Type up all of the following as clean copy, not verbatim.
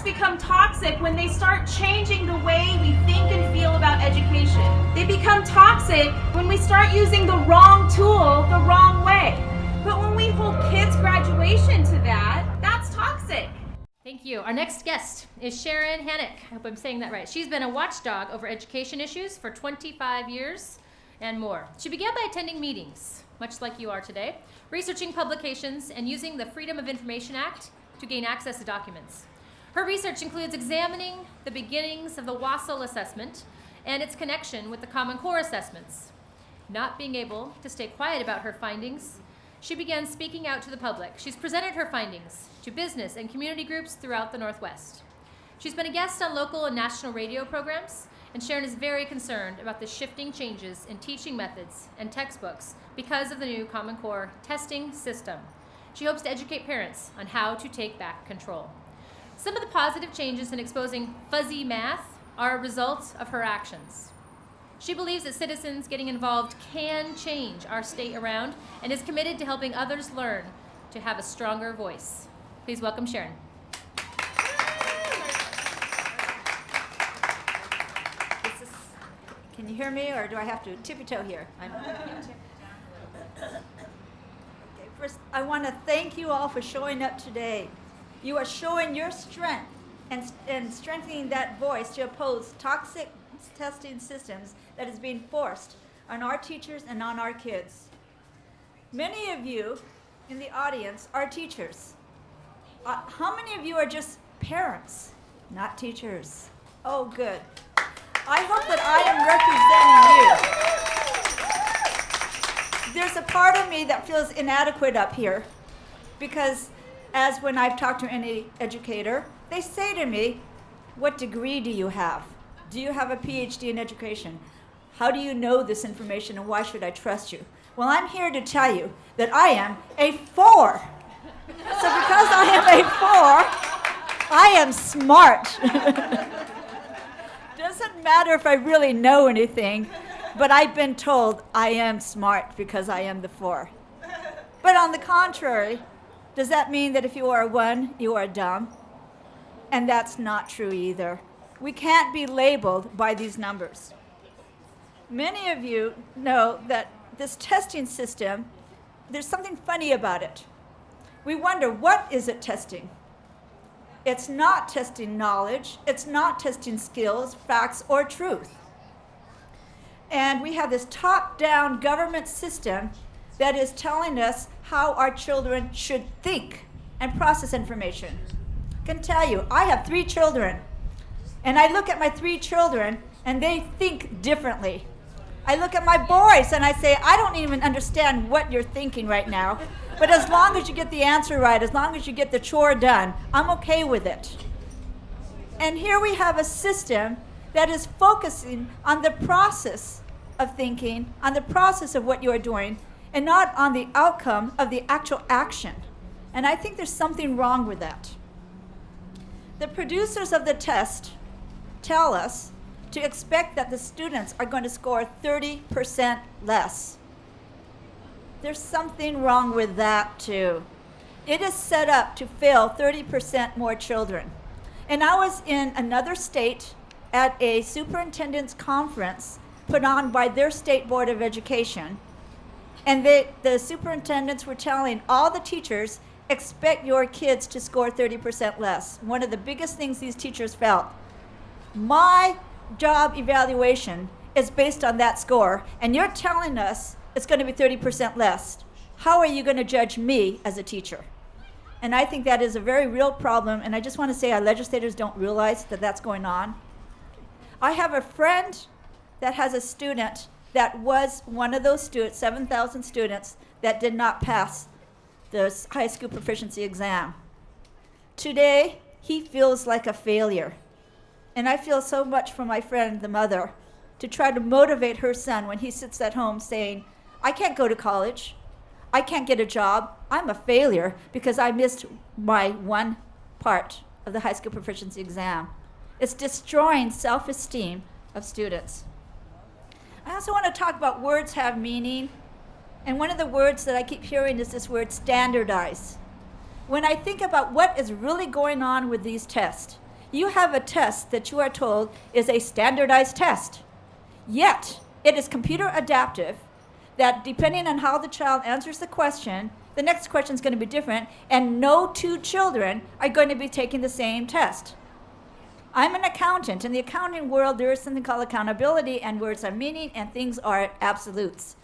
tests become toxic when they start changing the way we think and feel about education. They become toxic when we start using the wrong tool the wrong way. But when we hold kids' graduation to that, that's toxic. Thank you. Our next guest is Sharon Hanek. I hope I'm saying that right. She's been a watchdog over education issues for 25 years and more. She began by attending meetings, much like you are today, researching publications, and using the Freedom of Information Act to gain access to documents. Her research includes examining the beginnings of the WASL assessment and its connection with the Common Core assessments. Not being able to stay quiet about her findings, she began speaking out to the public. She's presented her findings to business and community groups throughout the Northwest. She's been a guest on local and national radio programs, and Sharon is very concerned about the shifting changes in teaching methods and textbooks because of the new Common Core testing system. She hopes to educate parents on how to take back control. Some of the positive changes in exposing fuzzy math are a result of her actions. She believes that citizens getting involved can change our state around and is committed to helping others learn to have a stronger voice. Please welcome Sharon. Can you hear me, or do I have to tippy-toe here? Okay, first, I want to thank you all for showing up today. You are showing your strength and strengthening that voice to oppose toxic testing systems that is being forced on our teachers and on our kids. Many of you in the audience are teachers. How many of you are just parents, not teachers? Oh, good. I hope that I am representing you. There's a part of me that feels inadequate up here because as when I've talked to any educator, they say to me, what degree do you have? Do you have a PhD in education? How do you know this information and why should I trust you? Well, I'm here to tell you that I am a 4. So because I am a 4, I am smart. Doesn't matter if I really know anything, but I've been told I am smart because I am the 4. But on the contrary, does that mean that if you are a 1, you are dumb? And that's not true either. We can't be labeled by these numbers. Many of you know that this testing system, there's something funny about it. We wonder, what is it testing? It's not testing knowledge. It's not testing skills, facts, or truth. And we have this top-down government system that is telling us how our children should think and process information. I can tell you, I have 3 children. And I look at my 3 children, and they think differently. I look at my boys, and I say, I don't even understand what you're thinking right now, but as long as you get the answer right, as long as you get the chore done, I'm okay with it. And here we have a system that is focusing on the process of thinking, on the process of what you are doing, and not on the outcome of the actual action. And I think there's something wrong with that. The producers of the test tell us to expect that the students are going to score 30% less. There's something wrong with that too. It is set up to fail 30% more children. And I was in another state at a superintendent's conference put on by their state board of education. And the superintendents were telling all the teachers, expect your kids to score 30% less. One of the biggest things these teachers felt. My job evaluation is based on that score, and you're telling us it's going to be 30% less. How are you going to judge me as a teacher? And I think that is a very real problem, and I just want to say our legislators don't realize that that's going on. I have a friend that has a student that was one of those students, 7,000 students, that did not pass the high school proficiency exam. Today, he feels like a failure. And I feel so much for my friend, the mother, to try to motivate her son when he sits at home saying, I can't go to college. I can't get a job. I'm a failure because I missed my one part of the high school proficiency exam. It's destroying self-esteem of students. I also want to talk about words have meaning. And one of the words that I keep hearing is this word standardize. When I think about what is really going on with these tests, You have a test that you are told is a standardized test. Yet, it is computer adaptive that depending on how the child answers the question, the next question is going to be different, and no two children are going to be taking the same test. I'm an accountant. In the accounting world, there is something called accountability, and words are meaning, and things are absolutes.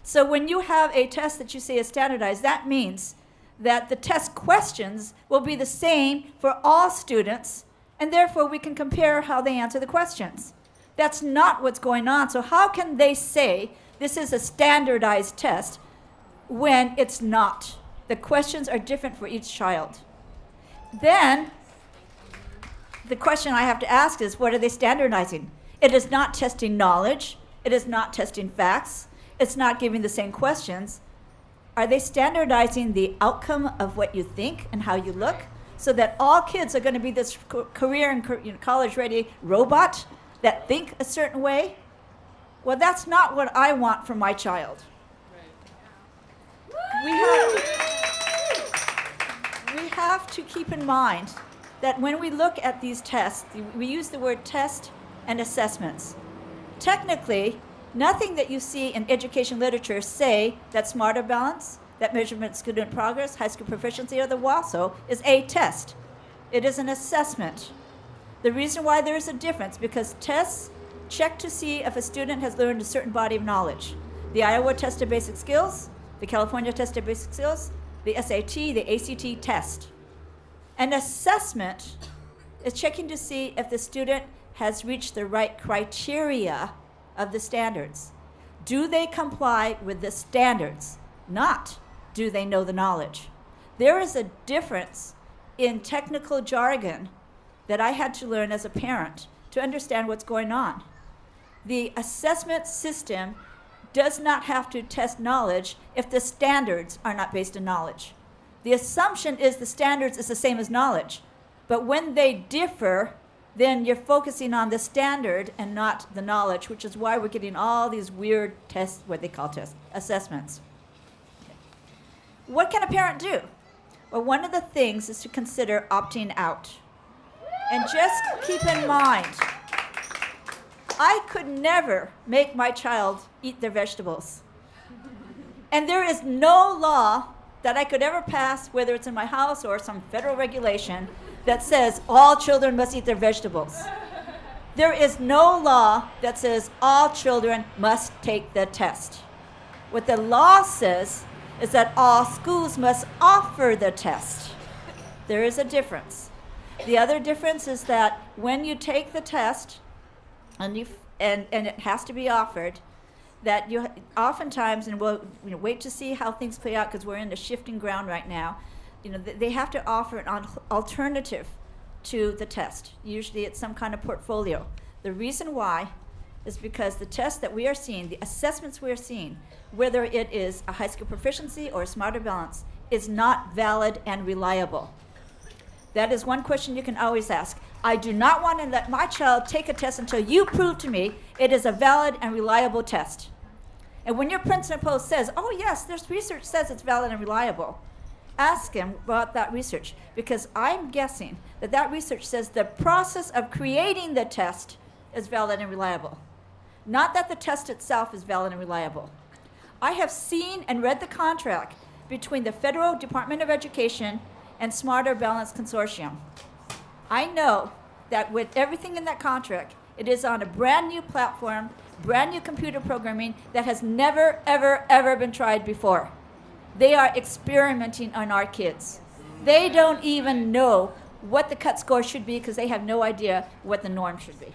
So when you have a test that you say is standardized, that means that the test questions will be the same for all students, and therefore we can compare how they answer the questions. That's not what's going on. So how can they say this is a standardized test when it's not? The questions are different for each child. Then the question I have to ask is, what are they standardizing? It is not testing knowledge. It is not testing facts. It's not giving the same questions. Are they standardizing the outcome of what you think and how you look so that all kids are going to be this career and college-ready robot that think a certain way? Well, that's not what I want for my child. We have to keep in mind that when we look at these tests, we use the word test and assessments. Technically, nothing that you see in education literature say that Smarter Balance, that measurement student progress, high school proficiency, or the WASO is a test. It is an assessment. The reason why there is a difference, because tests check to see if a student has learned a certain body of knowledge. The Iowa Test of Basic Skills, the California Test of Basic Skills, the SAT, the ACT test. An assessment is checking to see if the student has reached the right criteria of the standards. Do they comply with the standards? Not, do they know the knowledge? There is a difference in technical jargon that I had to learn as a parent to understand what's going on. The assessment system does not have to test knowledge if the standards are not based on knowledge. The assumption is the standards is the same as knowledge, but when they differ, then you're focusing on the standard and not the knowledge, which is why we're getting all these weird tests, what they call tests, assessments. What can a parent do? Well, one of the things is to consider opting out. And just keep in mind, I could never make my child eat their vegetables. And there is no law that I could ever pass, whether it's in my house or some federal regulation, that says all children must eat their vegetables. There is no law that says all children must take the test. What the law says is that all schools must offer the test. There is a difference. The other difference is that when you take the test, and it has to be offered, that you oftentimes, and we'll wait to see how things play out because we're in the shifting ground right now, they have to offer an alternative to the test. Usually it's some kind of portfolio. The reason why is because the tests that we are seeing, the assessments we are seeing, whether it is a high school proficiency or a Smarter Balance, is not valid and reliable. That is one question you can always ask. I do not want to let my child take a test until you prove to me it is a valid and reliable test. And when your principal says, oh yes, there's research says it's valid and reliable, ask him about that research, because I'm guessing that that research says the process of creating the test is valid and reliable, not that the test itself is valid and reliable. I have seen and read the contract between the Federal Department of Education and Smarter Balance Consortium. I know that with everything in that contract, it is on a brand new platform, brand new computer programming that has never, ever, ever been tried before. They are experimenting on our kids. They don't even know what the cut score should be because they have no idea what the norm should be.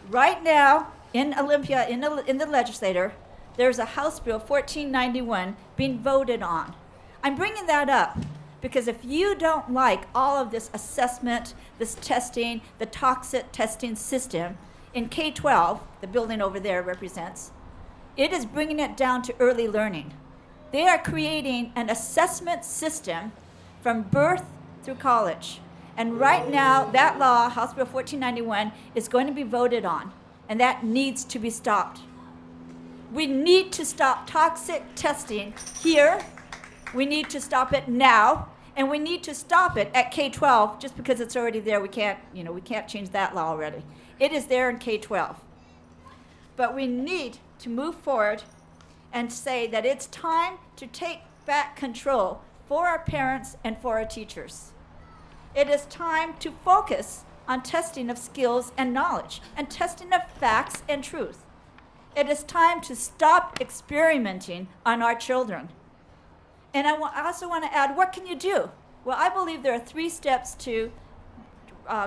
Right now, in Olympia, in the legislature, there's a House Bill 1491 being voted on. I'm bringing that up because if you don't like all of this assessment, this testing, the toxic testing system in K-12, the building over there represents, it is bringing it down to early learning. They are creating an assessment system from birth through college. And right now, that law, House Bill 1491, is going to be voted on, and that needs to be stopped. We need to stop toxic testing here. We need to stop it now, And we need to stop it at K-12 just because it's already there. We can't change that law already. It is there in K-12. But we need to move forward and say that it's time to take back control for our parents and for our teachers. It is time to focus on testing of skills and knowledge and testing of facts and truth. It is time to stop experimenting on our children. And I also want to add, what can you do? Well, I believe there are 3 steps to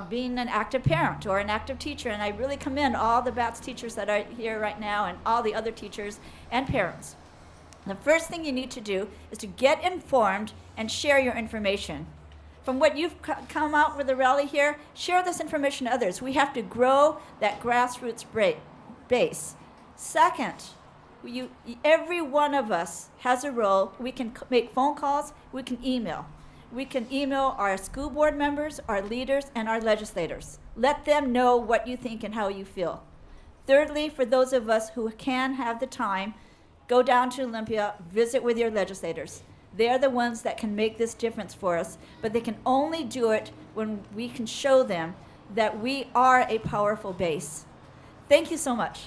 being an active parent or an active teacher, and I really commend all the BATS teachers that are here right now and all the other teachers and parents. The first thing you need to do is to get informed and share your information. From what you've come out with the rally here, share this information to others. We have to grow that grassroots base. Second, every one of us has a role. We can make phone calls, we can email. We can email our school board members, our leaders, and our legislators. Let them know what you think and how you feel. Thirdly, for those of us who can have the time, go down to Olympia, visit with your legislators. They're the ones that can make this difference for us, but they can only do it when we can show them that we are a powerful base. Thank you so much.